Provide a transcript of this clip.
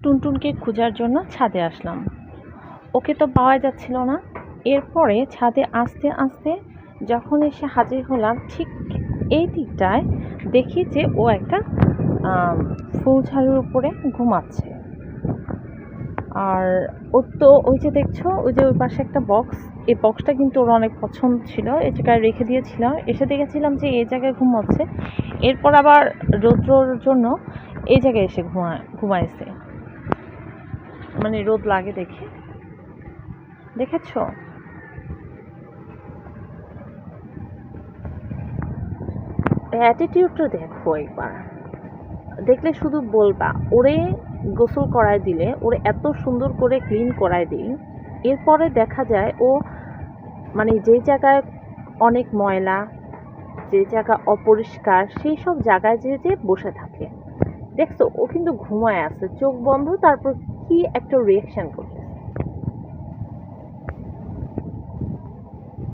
টুনটুনকে খোঁজার জন্য ছাদে আসলাম। ওকে তো পাওয়া যাচ্ছিল না। এরপরে ছাদে আসতে আসতে যখন এসে হাজির হলাম ঠিক এই দিকটায়, দেখি যে ও একটা আম ফুল ঝাড়ুর উপরে ঘুমাচ্ছে। আর ওর তো ওই যে দেখছো ওই যে ওই পাশে একটা বক্স, এই বক্সটা কিন্তু ওর অনেক পছন্দ ছিল, এই জায়গায় রেখে দিয়েছিলাম। এসে দেখেছিলাম যে এই জায়গায় ঘুমাচ্ছে। এরপর আবার রৌদ্রর জন্য এই জায়গায় এসে ঘুমাইছে, মানে রোদ লাগে দেখে। দেখেছো? অ্যাটিটিউডটা দেখো একবার, দেখলে শুধু বলবা। ওরে গোসল করায় দিলে, ওরে এত সুন্দর করে ক্লিন করায় দিই, এরপরে দেখা যায় ও মানে যে জায়গায় অনেক ময়লা, যে জায়গা অপরিষ্কার, সেই সব জায়গায় যে যে বসে থাকে। দেখছো ও কিন্তু ঘুমায় আছে চোখ বন্ধ, তারপর কি একটা রিয়াকশন করছে।